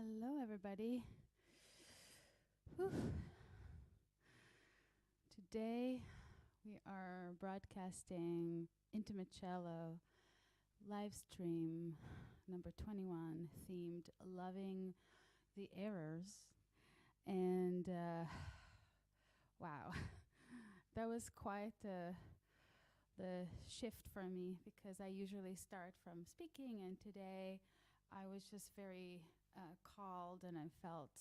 Hello, everybody. Whew. Today we are broadcasting Intimate Cello live stream number 21, themed Loving the Errors. And wow, that was quite the shift for me, because I usually start from speaking, and today I was just very called, and I felt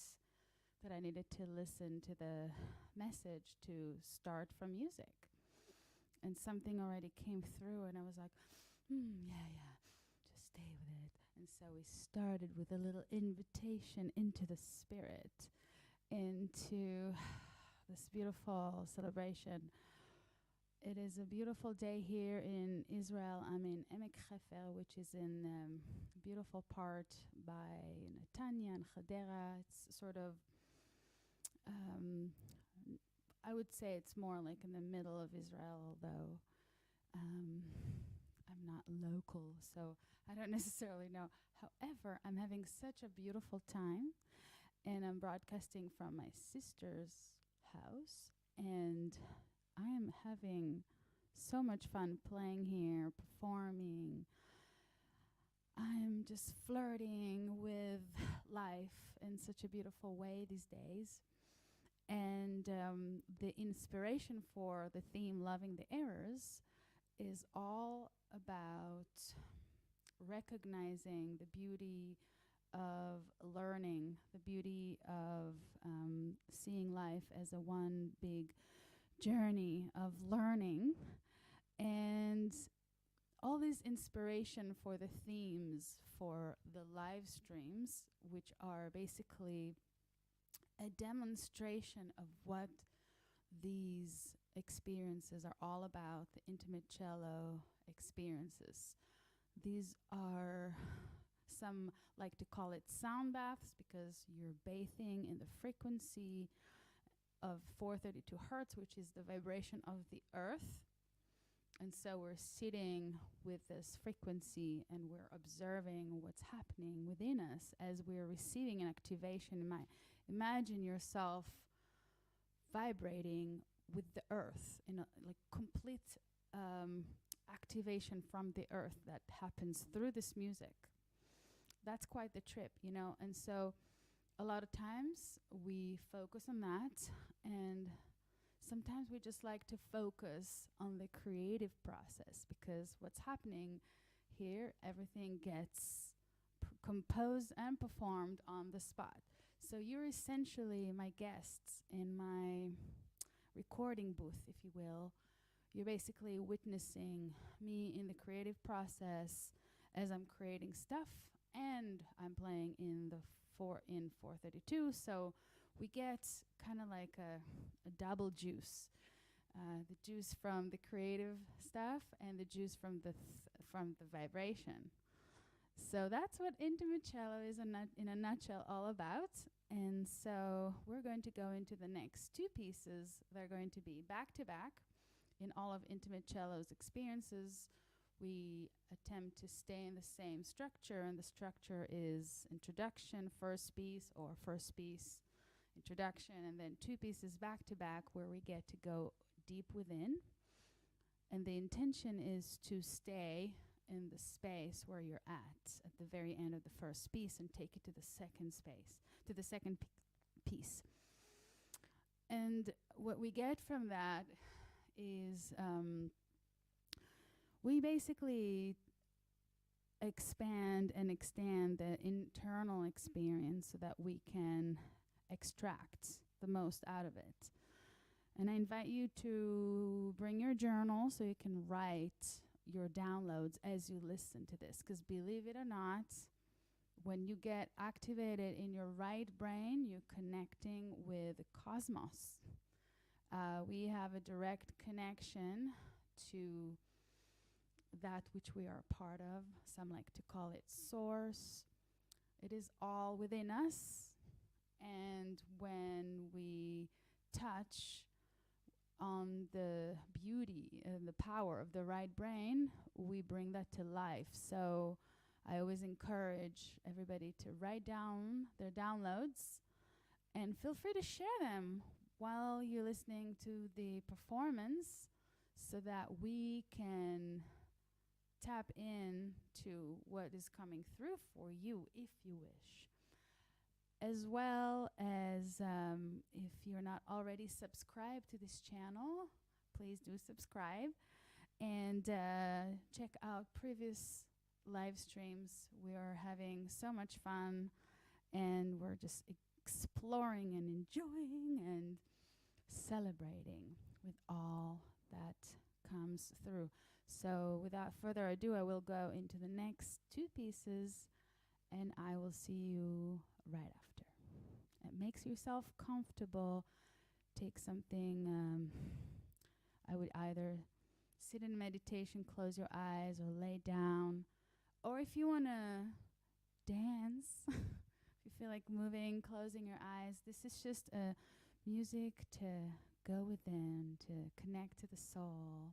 that I needed to listen to the message to start from music. And something already came through, and I was like, yeah, just stay with it. And so we started with a little invitation into the spirit, into this beautiful celebration. It is a beautiful day here in Israel. I'm in Emek Hefer, which is in a beautiful part by Netanya and Chadera. It's sort of I would say it's more like in the middle of Israel, although I'm not local, so I don't necessarily know. However, I'm having such a beautiful time, and I'm broadcasting from my sister's house, and I am having so much fun playing here, performing. I'm just flirting with life in such a beautiful way these days. And the inspiration for the theme Loving the Errors is all about recognizing the beauty of learning, the beauty of seeing life as a one big journey of learning. And all this inspiration for the themes for the live streams, which are basically a demonstration of what these experiences are all about, the intimate cello experiences. These are, some like to call it sound baths, because you're bathing in the frequency of 432 hertz, which is the vibration of the earth. And so we're sitting with this frequency, and we're observing what's happening within us as we're receiving an activation. Imagine yourself vibrating with the earth in a like complete activation from the earth that happens through this music. That's quite the trip, you know? And so a lot of times we focus on that, and sometimes we just like to focus on the creative process, because what's happening here, everything gets composed and performed on the spot. So you're essentially my guests in my recording booth, if you will. You're basically witnessing me in the creative process as I'm creating stuff, and I'm playing in the 432. So we get kind of like a double juice. The juice from the creative stuff and the juice from the vibration. So that's what intimate cello is in a nutshell all about. And so we're going to go into the next two pieces. They're going to be back to back. In all of intimate cello's experiences, we attempt to stay in the same structure, and the structure is introduction, first piece, or first piece, introduction, and then two pieces back to back where we get to go deep within. And the intention is to stay in the space where you're at the very end of the first piece, and take it to the second space, to the second piece. And what we get from that is we basically expand and extend the internal experience so that we can extract the most out of it. And I invite you to bring your journal so you can write your downloads as you listen to this, because believe it or not, when you get activated in your right brain, you're connecting with the cosmos. We have a direct connection to that which we are a part of. Some like to call it source. It is all within us. And when we touch on the beauty and the power of the right brain, we bring that to life. So I always encourage everybody to write down their downloads and feel free to share them while you're listening to the performance so that we can tap in to what is coming through for you if you wish. As well as if you're not already subscribed to this channel, please do subscribe and check out previous live streams. We are having so much fun and we're just exploring and enjoying and celebrating with all that comes through. So without further ado, I will go into the next two pieces and I will see you right after. Makes yourself comfortable. Take something, I would either sit in meditation, close your eyes, or lay down. Or if you want to dance, if you feel like moving, closing your eyes, this is just a music to go within, to connect to the soul.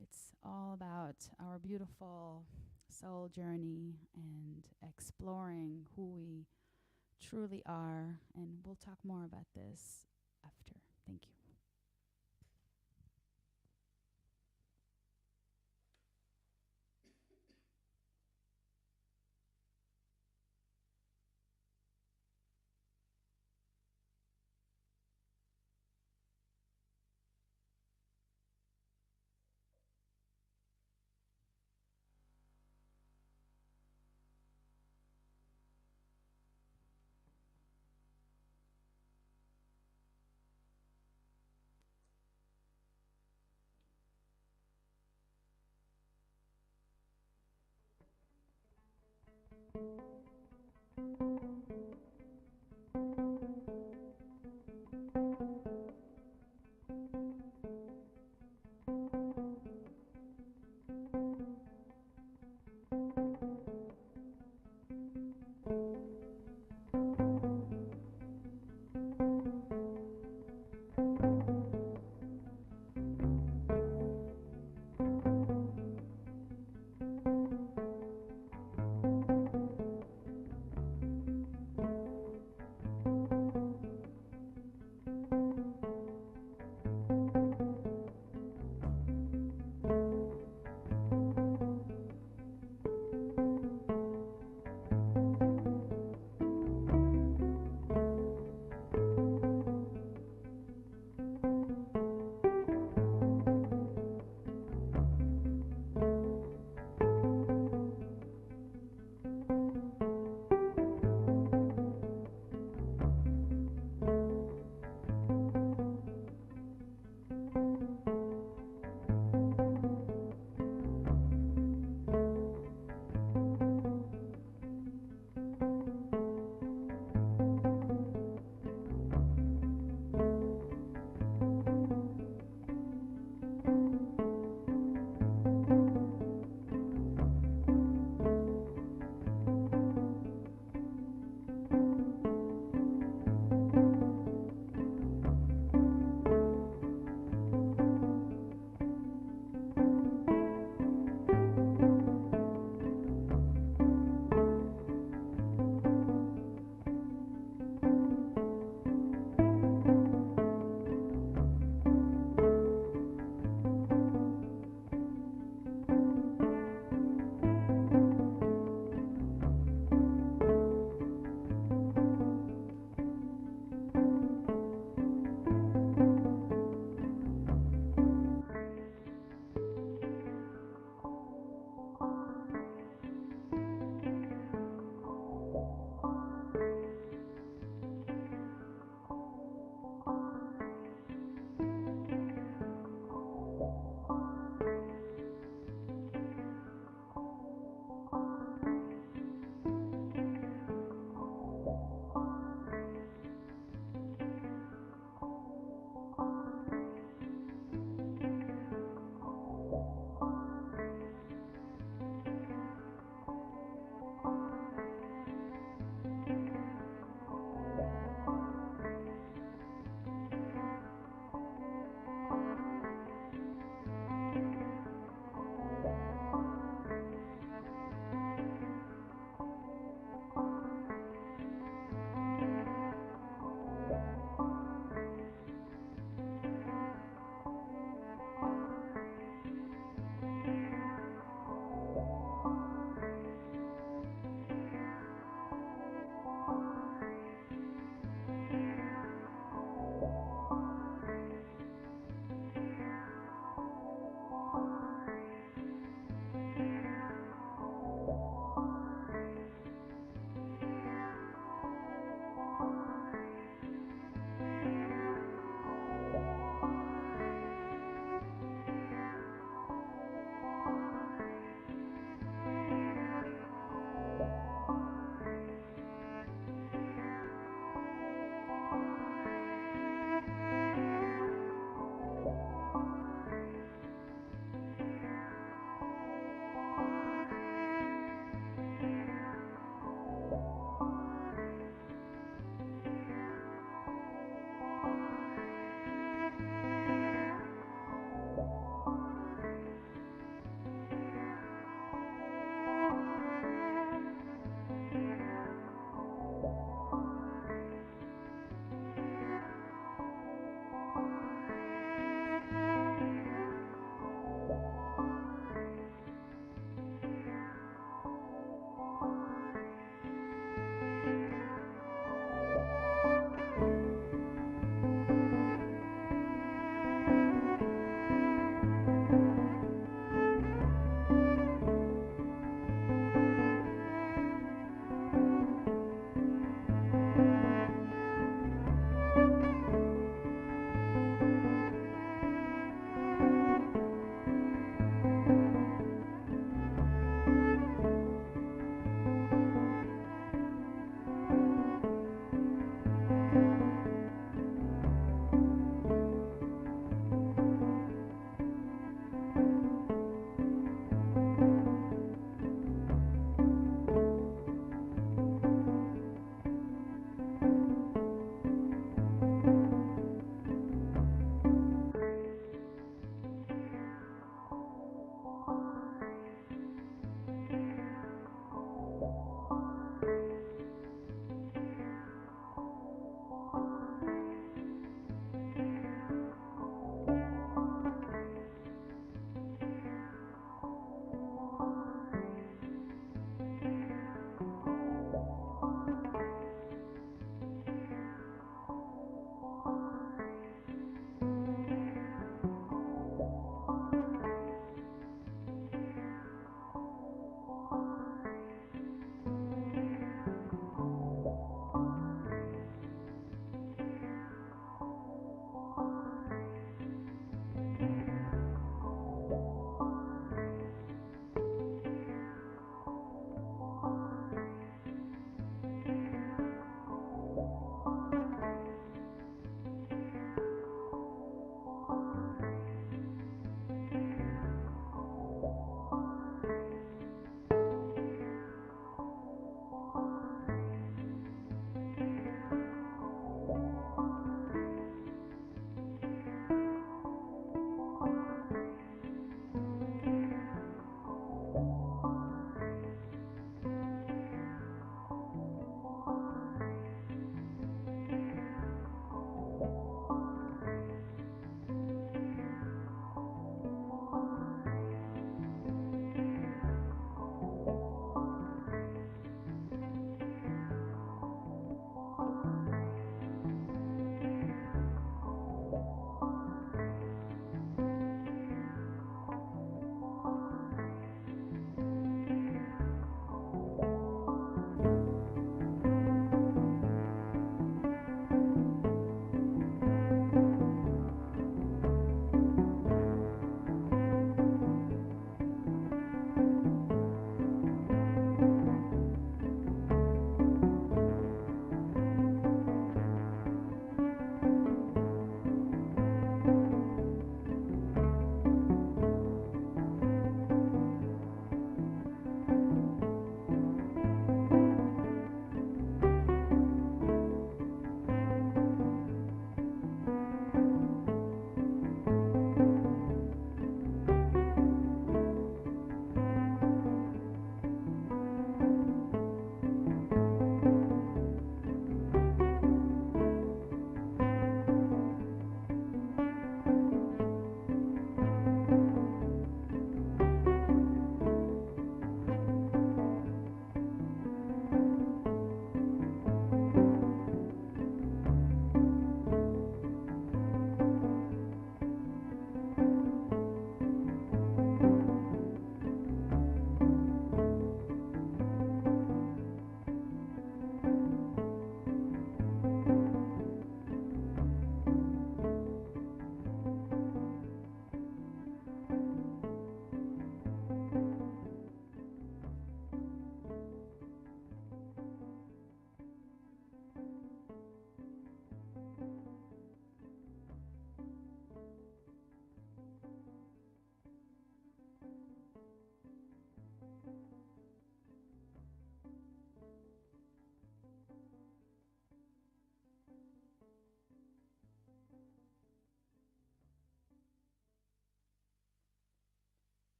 It's all about our beautiful soul journey and exploring who we truly are. And we'll talk more about this after. Thank you.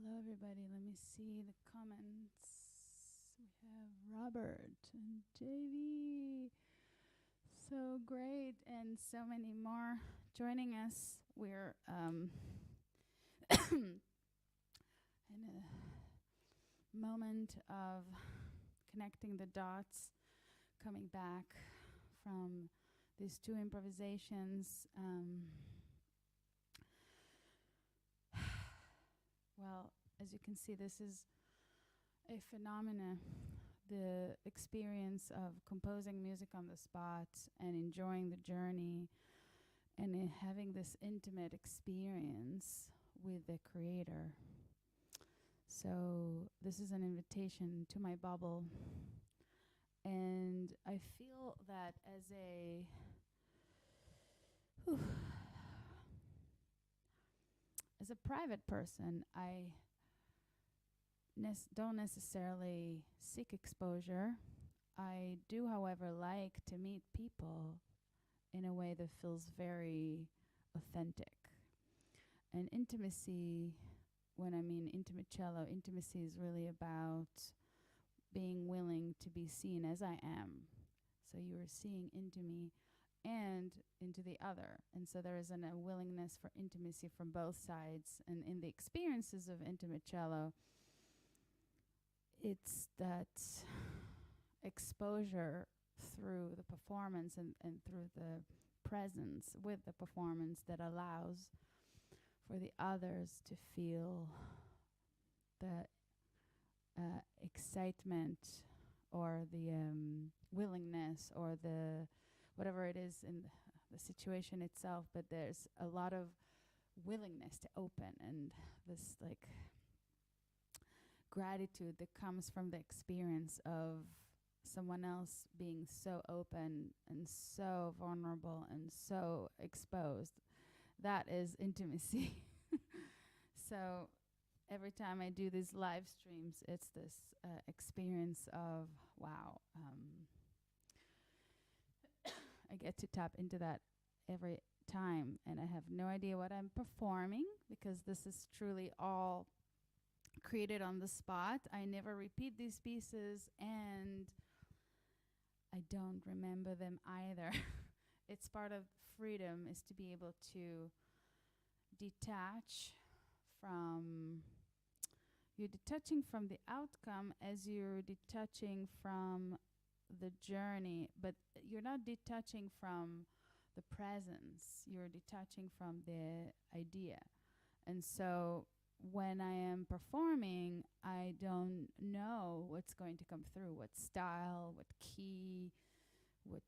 Hello, everybody. Let me see the comments. We have Robert and JV. So great, and so many more joining us. We're in a moment of connecting the dots, coming back from these two improvisations. Well, as you can see, this is a phenomena, the experience of composing music on the spot and enjoying the journey and having this intimate experience with the creator. So this is an invitation to my bubble. And I feel that as a private person, I don't necessarily seek exposure. I do, however, like to meet people in a way that feels very authentic. And intimacy, when I mean intimate cello, intimacy is really about being willing to be seen as I am. So you are seeing into me and into the other. And so there is a willingness for intimacy from both sides. And in the experiences of intimate cello, it's that exposure through the performance and through the presence with the performance that allows for the others to feel the excitement or the willingness or the whatever it is in the situation itself, but there's a lot of willingness to open and this like gratitude that comes from the experience of someone else being so open and so vulnerable and so exposed. That is intimacy. So every time I do these live streams, it's this experience of, wow, I get to tap into that every time, and I have no idea what I'm performing because this is truly all created on the spot. I never repeat these pieces, and I don't remember them either. It's part of freedom, is to be able to detach from, you're detaching from the outcome as you're detaching from the journey, but you're not detaching from the presence, you're detaching from the idea. And so when I am performing, I don't know what's going to come through, what style, what key, what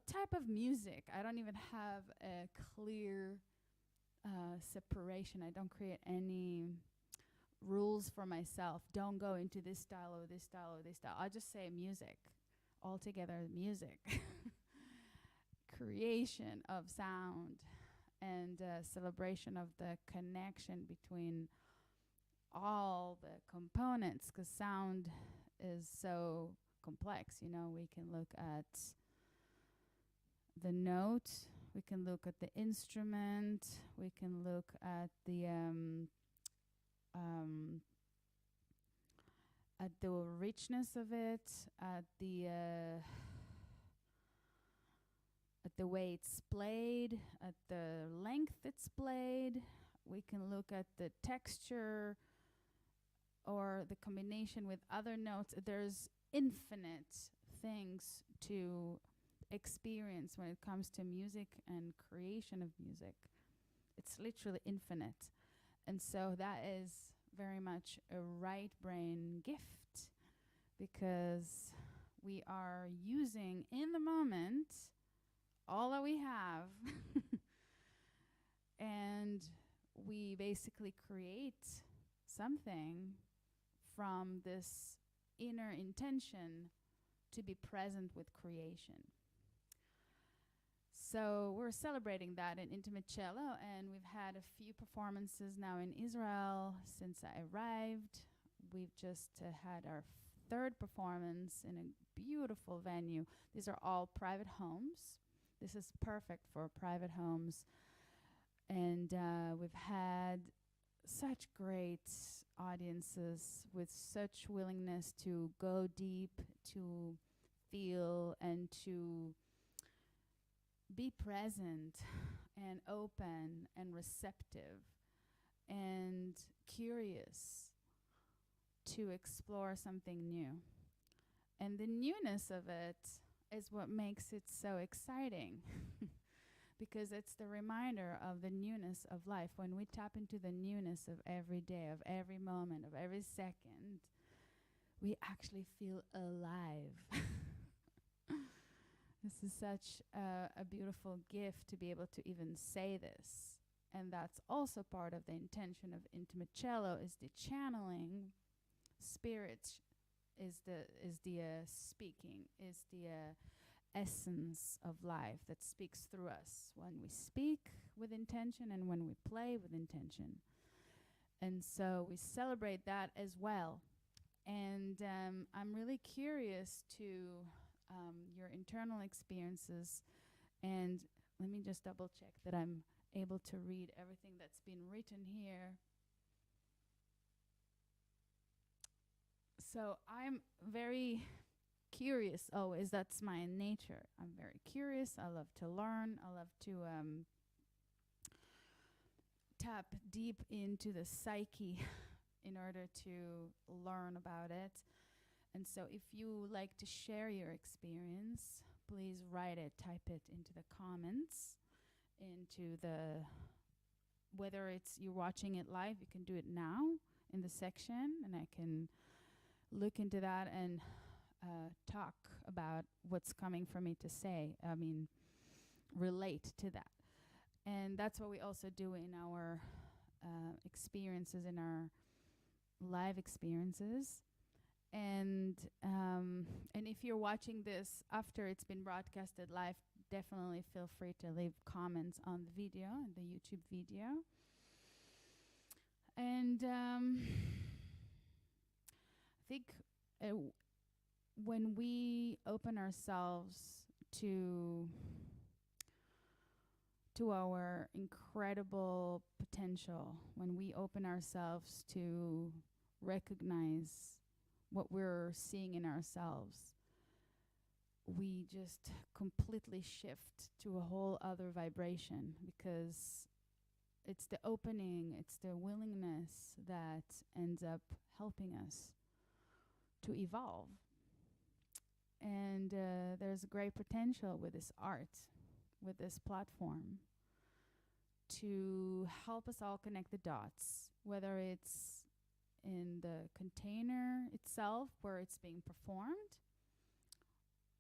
type of music. I don't even have a clear separation. I don't create any rules for myself. Don't go into this style or this style or this style. I just say music, altogether music. Creation of sound and celebration of the connection between all the components, because sound is so complex. You know, we can look at the note, we can look at the instrument, we can look at the richness of it, at the way it's played, at the length it's played. We can look at the texture or the combination with other notes. There's infinite things to experience when it comes to music and creation of music. It's literally infinite. And so that is very much a right brain gift, because we are using in the moment all that we have and we basically create something from this inner intention to be present with creation. So we're celebrating that in Intimate Cello, and we've had a few performances now in Israel since I arrived. We've just had our third performance in a beautiful venue. These are all private homes. This is perfect for private homes. And we've had such great audiences with such willingness to go deep, to feel, and to be present and open and receptive and curious to explore something new. And the newness of it is what makes it so exciting because it's the reminder of the newness of life. When we tap into the newness of every day, of every moment, of every second, we actually feel alive. This is such a beautiful gift to be able to even say this. And that's also part of the intention of Intimate Cello, is the channeling. Spirit is the speaking, is the essence of life that speaks through us when we speak with intention and when we play with intention. And so we celebrate that as well. And I'm really curious to your internal experiences. And let me just double check that I'm able to read everything that's been written here. So I'm very curious always. That's my nature. I'm very curious. I love to learn. I love to tap deep into the psyche in order to learn about it. And so if you like to share your experience, please write it, type it into the comments, into the, whether it's you're watching it live, you can do it now in the section, and I can look into that and talk about what's coming for me to say. I mean, relate to that. And that's what we also do in our experiences, in our live experiences. And and if you're watching this after it's been broadcasted live, definitely feel free to leave comments on the video, the YouTube video. And I think when we open ourselves to our incredible potential, when we open ourselves to recognize what we're seeing in ourselves, we just completely shift to a whole other vibration, because it's the opening, it's the willingness that ends up helping us to evolve. And there's great potential with this art, with this platform, to help us all connect the dots, whether it's in the container itself where it's being performed,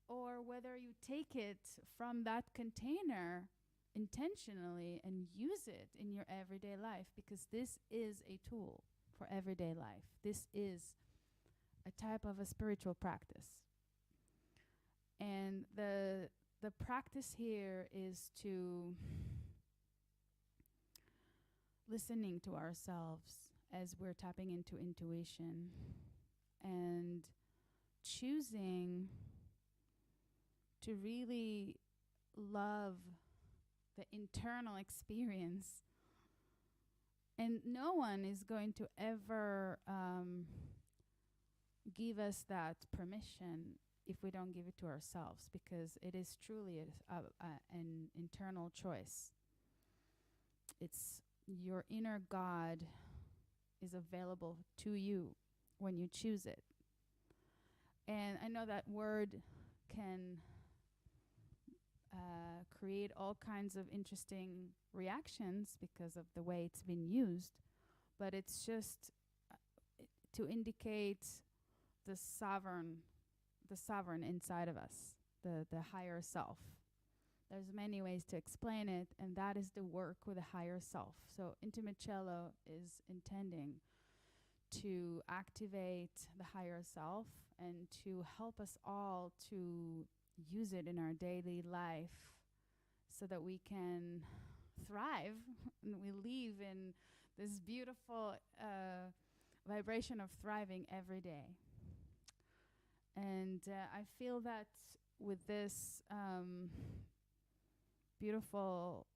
or whether you take it from that container intentionally and use it in your everyday life, because this is a tool for everyday life. This is a type of a spiritual practice. And the practice here is to listening to ourselves as we're tapping into intuition, and choosing to really love the internal experience. And no one is going to ever give us that permission if we don't give it to ourselves, because it is truly an internal choice. It's your inner God is available to you when you choose it. And I know that word can create all kinds of interesting reactions because of the way it's been used, but it's just to indicate the sovereign inside of us, the higher self. There's many ways to explain it, and that is the work with the higher self. So Intimate Cello is intending to activate the higher self and to help us all to use it in our daily life so that we can thrive and we live in this beautiful vibration of thriving every day. And I feel that with this beautiful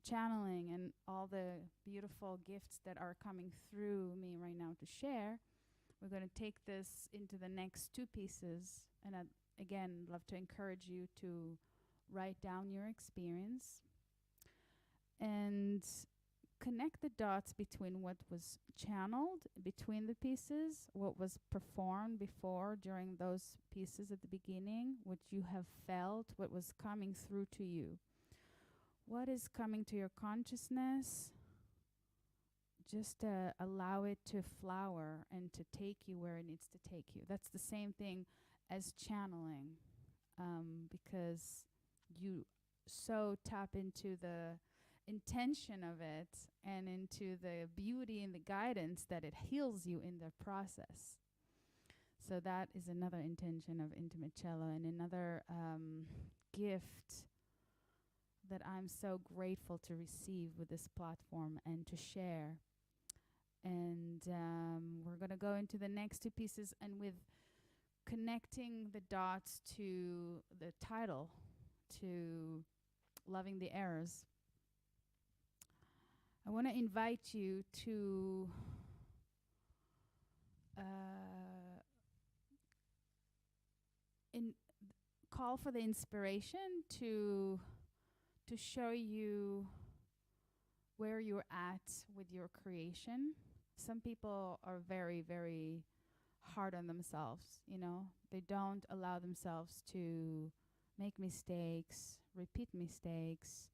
channeling and all the beautiful gifts that are coming through me right now to share, we're going to take this into the next two pieces. And I'd again love to encourage you to write down your experience and connect the dots between what was channeled between the pieces, what was performed before during those pieces at the beginning, what you have felt, what was coming through to you. What is coming to your consciousness? Just allow it to flower and to take you where it needs to take you. That's the same thing as channeling, because you so tap into the intention of it and into the beauty and the guidance that it heals you in the process. So that is another intention of Intimate Cello, and another gift that I'm so grateful to receive with this platform and to share. And we're going to go into the next two pieces, and with connecting the dots to the title, to Loving the Errors, I want to invite you to call for the inspiration to show you where you're at with your creation. Some people are very, very hard on themselves, you know. They don't allow themselves to make mistakes, repeat mistakes,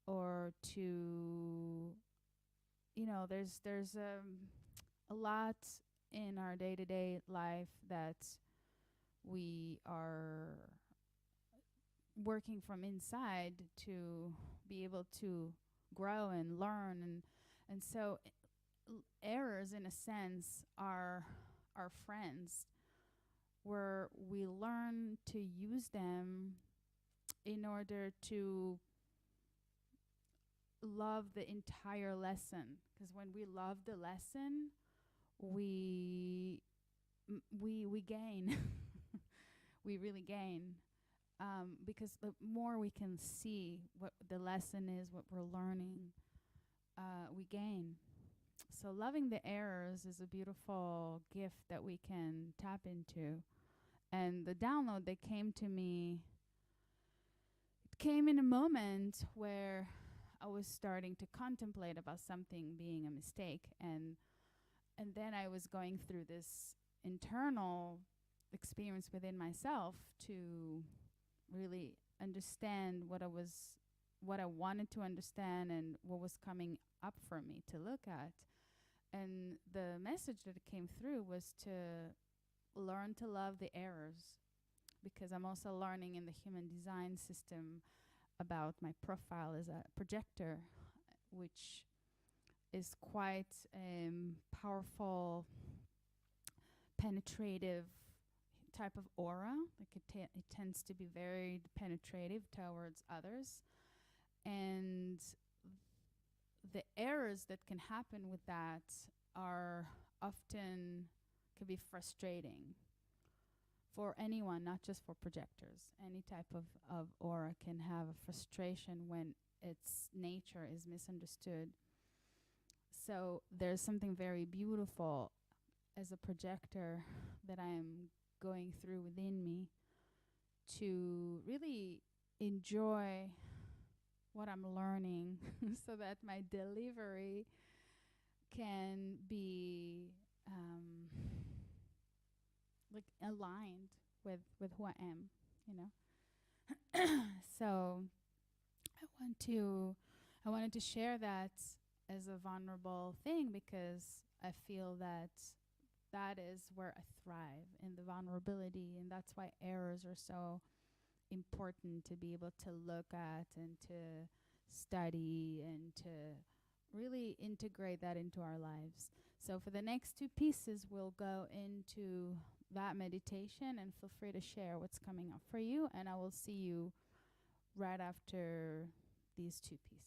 or to, you know, there's a lot in our day-to-day life that we are working from inside to be able to grow and learn, and so errors, in a sense, are our friends, where we learn to use them in order to love the entire lesson. Because when we love the lesson, we we gain. We really gain, because the more we can see what the lesson is, what we're learning, we gain. So loving the errors is a beautiful gift that we can tap into. And the download that came to me, it came in a moment where I was starting to contemplate about something being a mistake, and then I was going through this internal experience within myself to really understand what I wanted to understand and what was coming up for me to look at. And the message that came through was to learn to love the errors, because I'm also learning in the human design system about my profile as a projector, which is quite powerful, penetrative type of aura. Like it tends to be very penetrative towards others, and the errors that can happen with that are often can be frustrating for anyone, not just for projectors. Any type of aura can have a frustration when its nature is misunderstood. So there's something very beautiful as a projector that I'm going through within me to really enjoy what I'm learning so that my delivery can be like aligned with who I am, you know. So I wanted to share that as a vulnerable thing, because I feel that that is where I thrive, in the vulnerability, and that's why errors are so important to be able to look at and to study and to really integrate that into our lives. So for the next two pieces, we'll go into that meditation, and feel free to share what's coming up for you, and I will see you right after these two pieces.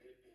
Thank you.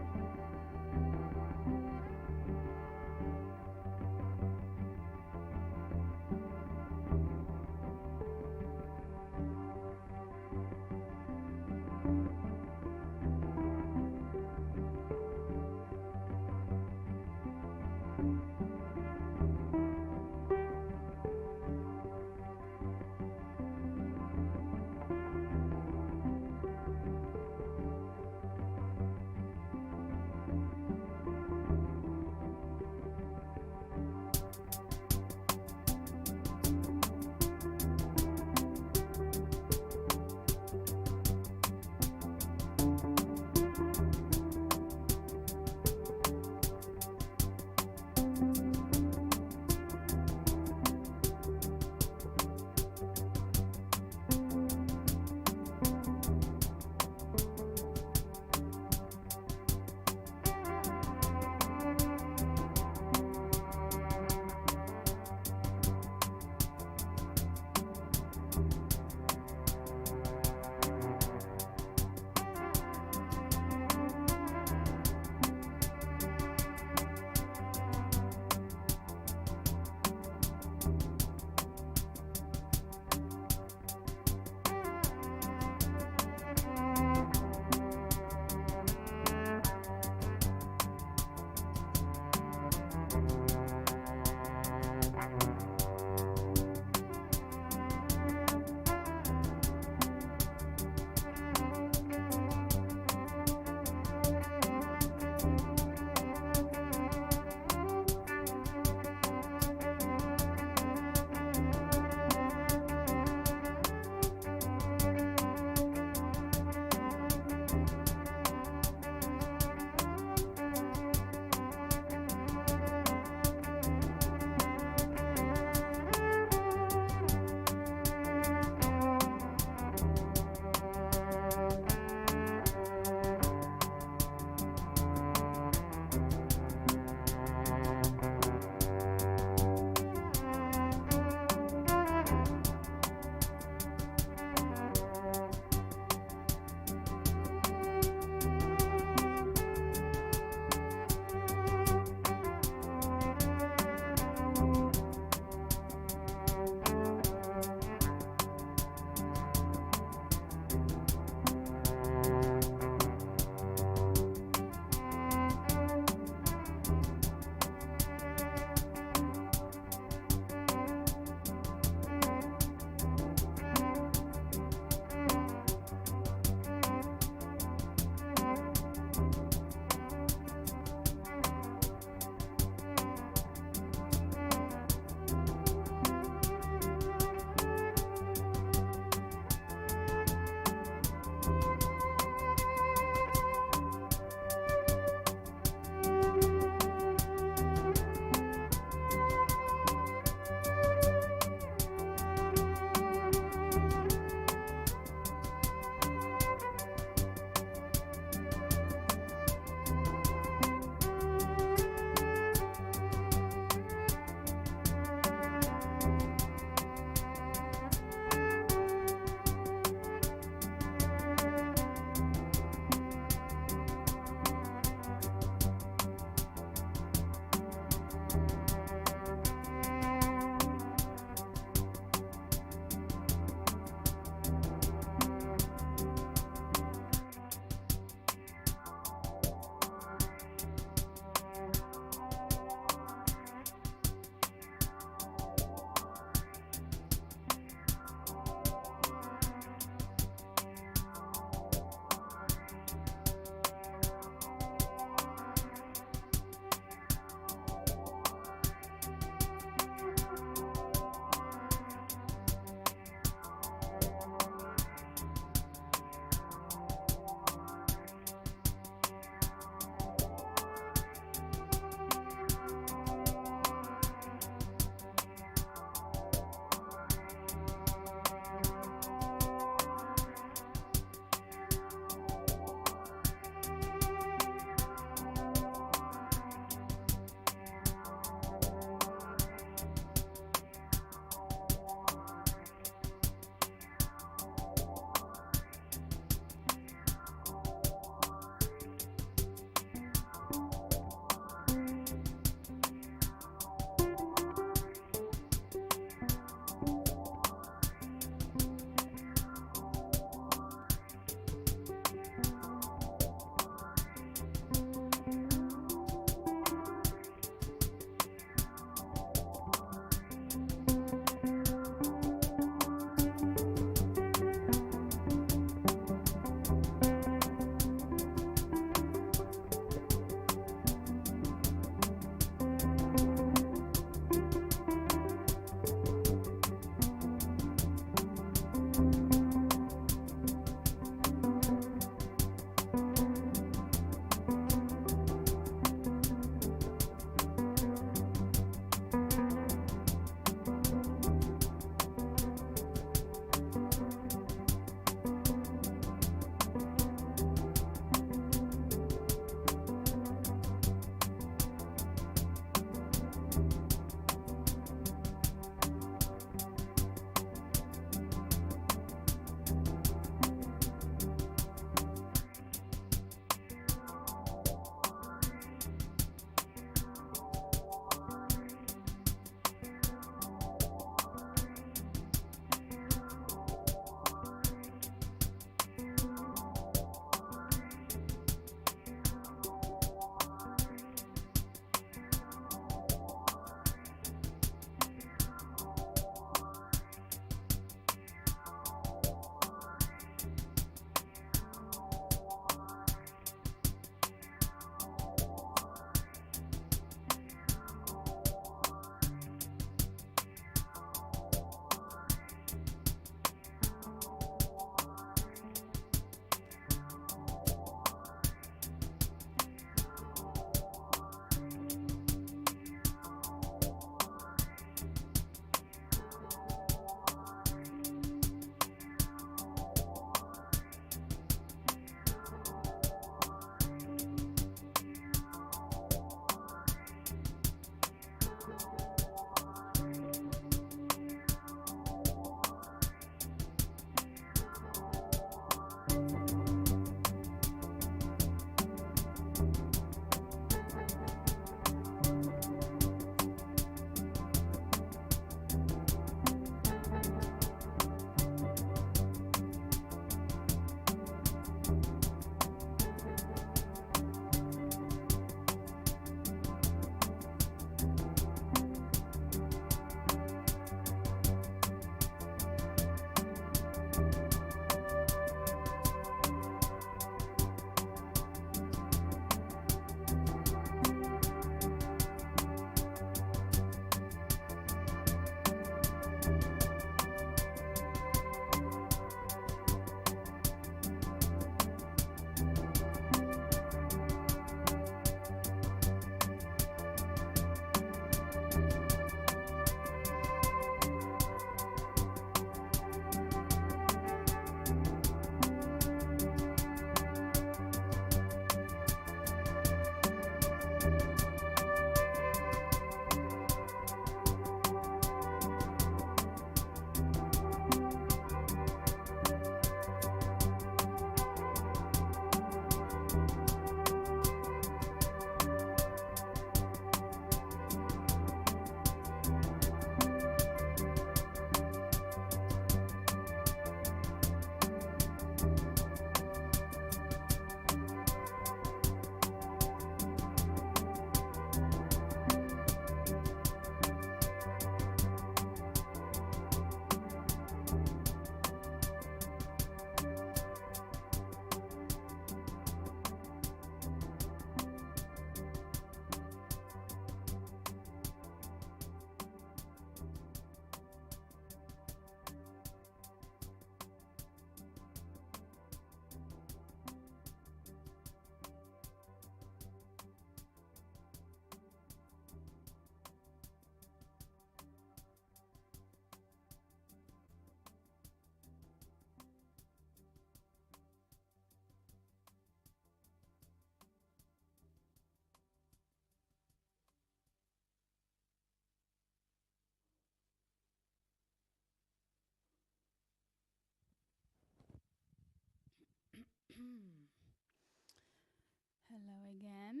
Hello again.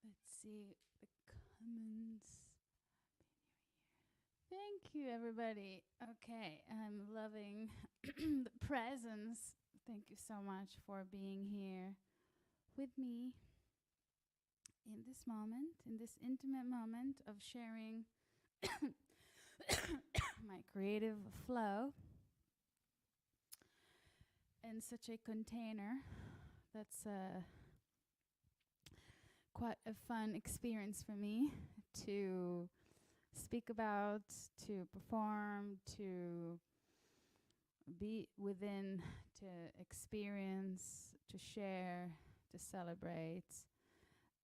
Let's see the comments. Thank you, everybody. Okay, I'm loving the presence. Thank you so much for being here with me in this moment, in this intimate moment of sharing my creative flow in such a container. That's quite a fun experience for me to speak about, to perform, to be within, to experience, to share, to celebrate.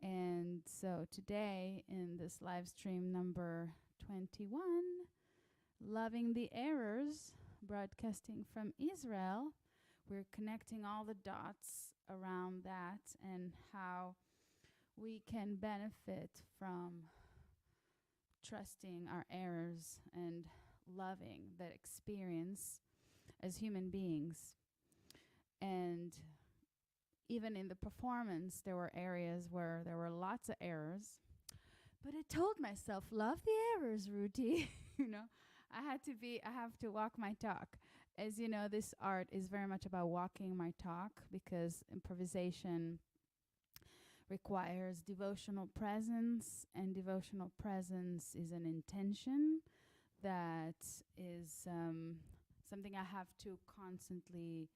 And so today in this live stream number 21, Loving the Errors, broadcasting from Israel, we're connecting all the dots around that and how we can benefit from trusting our errors and loving that experience as human beings. And even in the performance, there were areas where there were lots of errors. But I told myself, love the errors, Ruti. I have to walk my talk. As you know, this art is very much about walking my talk because improvisation requires devotional presence, and devotional presence is an intention that is something I have to constantly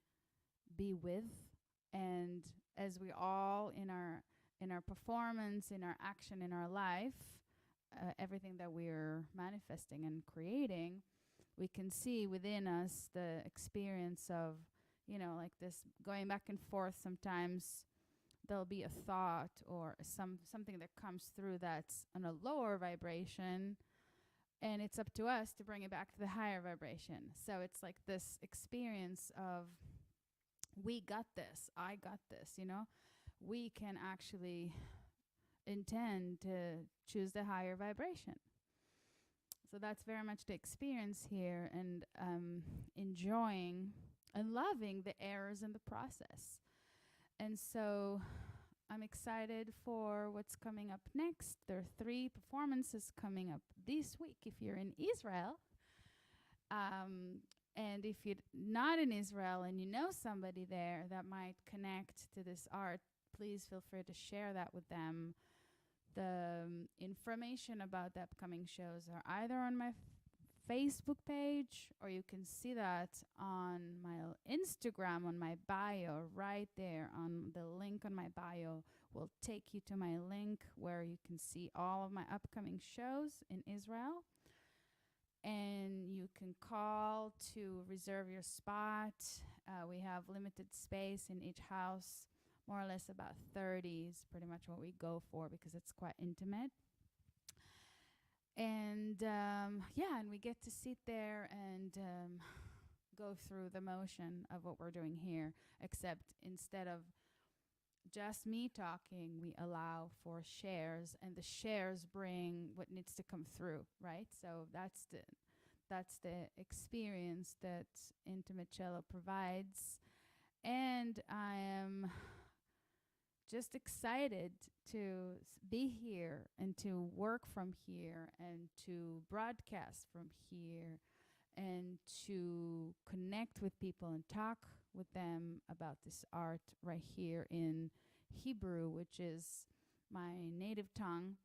be with. And as we all in our performance, in our action, in our life, everything that we're manifesting and creating, we can see within us the experience of, like this going back and forth. Sometimes there'll be a thought or something that comes through that's on a lower vibration, and it's up to us to bring it back to the higher vibration. So it's like this experience of, we got this, I got this, we can actually intend to choose the higher vibration. So that's very much the experience here, and enjoying and loving the errors in the process. And so I'm excited for what's coming up next. There are 3 performances coming up this week if you're in Israel. And if you're not in Israel and you know somebody there that might connect to this art, please feel free to share that with them. The information about the upcoming shows are either on my Facebook page, or you can see that on my Instagram, on my bio, right there on the link on my bio will take you to my link where you can see all of my upcoming shows in Israel. And you can call to reserve your spot. We have limited space in each house, more or less about 30 is pretty much what we go for because it's quite intimate. And and we get to sit there and go through the motion of what we're doing here, except instead of just me talking, we allow for shares, and the shares bring what needs to come through, right? So that's the experience that Intimate Cello provides. And I am just excited to be here and to work from here and to broadcast from here and to connect with people and talk with them about this art right here in Hebrew, which is my native tongue.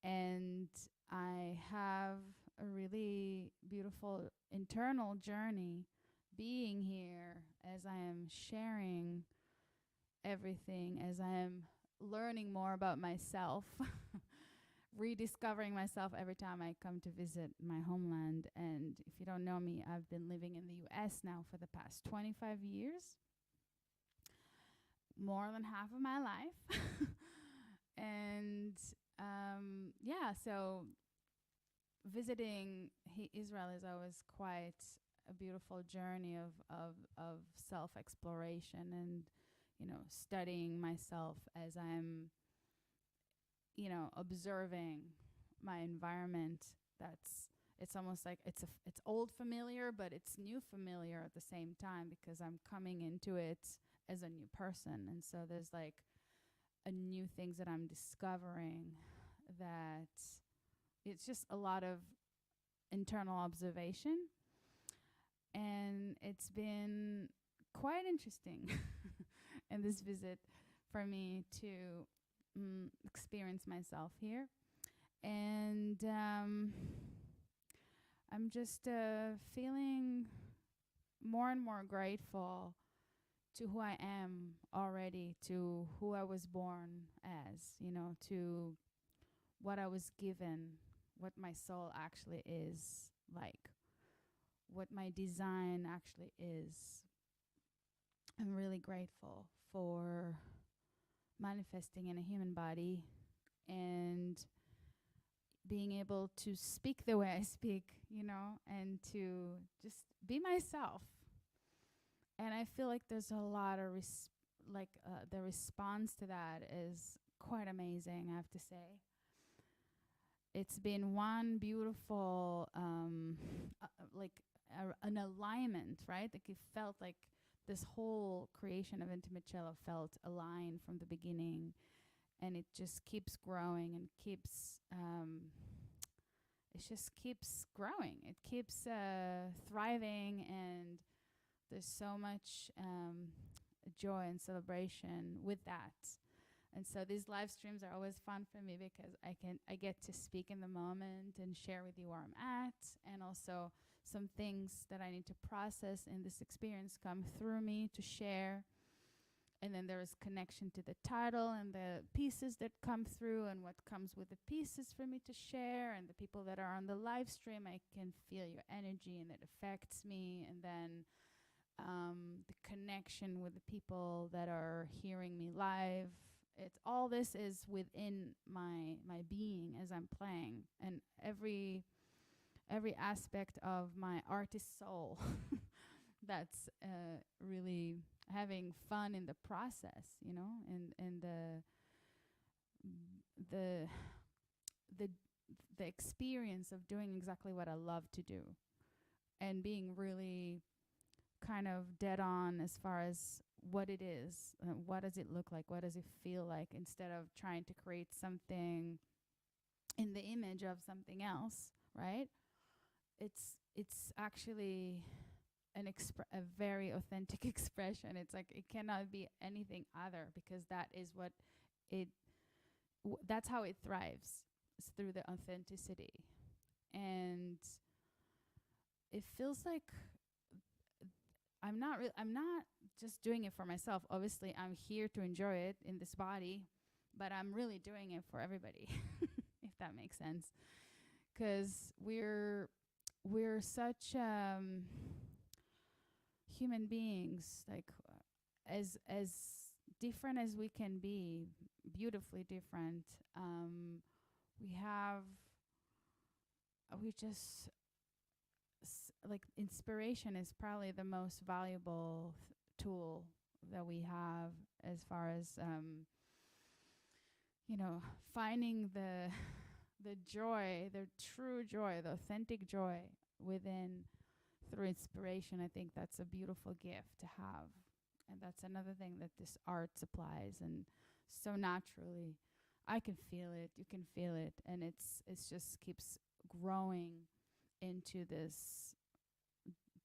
And I have a really beautiful internal journey being here as I am sharing everything, as I am learning more about myself, rediscovering myself every time I come to visit my homeland. And if you don't know me, I've been living in the US now for the past 25 years, more than half of my life. And so visiting Israel is always quite a beautiful journey of self-exploration and, studying myself as I'm, observing my environment. It's almost like it's old familiar, but it's new familiar at the same time because I'm coming into it as a new person. And so there's like a new things that I'm discovering, that it's just a lot of internal observation. And it's been quite interesting in this visit for me to experience myself here. And I'm just feeling more and more grateful to who I am already, to who I was born as, to what I was given, what my soul actually is like, what my design actually is. I'm really grateful for manifesting in a human body and being able to speak the way I speak, and to just be myself. And I feel like there's a lot of the response to that is quite amazing, I have to say. It's been one beautiful, an alignment, right? Like it felt like this whole creation of Intimate Cello felt aligned from the beginning, and it just keeps growing and it just keeps growing. It keeps thriving, and there's so much joy and celebration with that. And so these live streams are always fun for me because I get to speak in the moment and share with you where I'm at, and also some things that I need to process in this experience come through me to share. And then there is connection to the title and the pieces that come through and what comes with the pieces for me to share. And the people that are on the live stream, I can feel your energy and it affects me. And then the connection with the people that are hearing me live. It's all this is within my being as I'm playing, and every aspect of my artist soul that's really having fun in the process, and the experience of doing exactly what I love to do, and being really kind of dead on as far as what it is. What does it look like? What does it feel like? Instead of trying to create something in the image of something else, right? It's actually a very authentic expression. It's like it cannot be anything other, because that is what it that's how it thrives. It's through the authenticity. And it feels like I'm not just doing it for myself. Obviously, I'm here to enjoy it in this body, but I'm really doing it for everybody, if that makes sense. 'Cause we're such human beings, like as different as we can be, beautifully different. We have we just like inspiration is probably the most valuable tool that we have, as far as finding the joy, the true joy, the authentic joy within through inspiration. I think that's a beautiful gift to have. And that's another thing that this art supplies, and so naturally I can feel it, you can feel it, and it's just keeps growing into this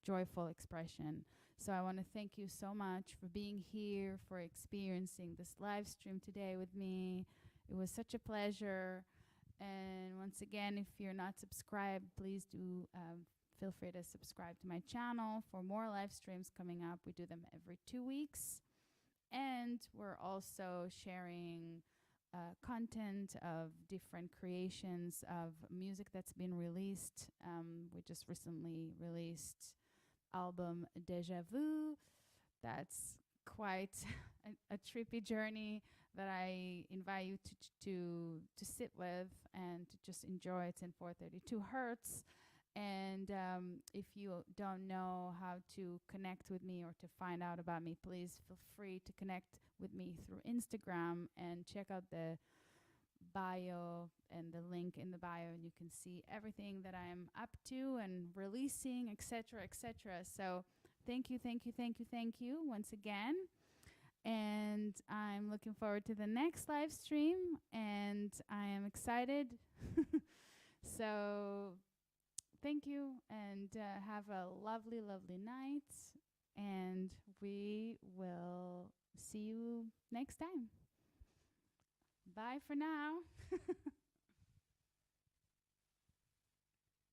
joyful expression. So I want to thank you so much for being here, for experiencing this live stream today with me. It was such a pleasure. And once again, if you're not subscribed, please do feel free to subscribe to my channel for more live streams coming up. We do them every 2 weeks. And we're also sharing content of different creations of music that's been released. We just recently released album Deja Vu. That's quite a trippy journey that I invite you to sit with and to just enjoy. It's in 432 hertz. And if you don't know how to connect with me or to find out about me, please feel free to connect with me through Instagram and check out the bio and the link in the bio, and you can see everything that I'm up to and releasing, etc., etc. So thank you, thank you, thank you, thank you once again. And I'm looking forward to the next live stream, and I am excited. So thank you, and have a lovely, lovely night. And we will see you next time. Bye for now.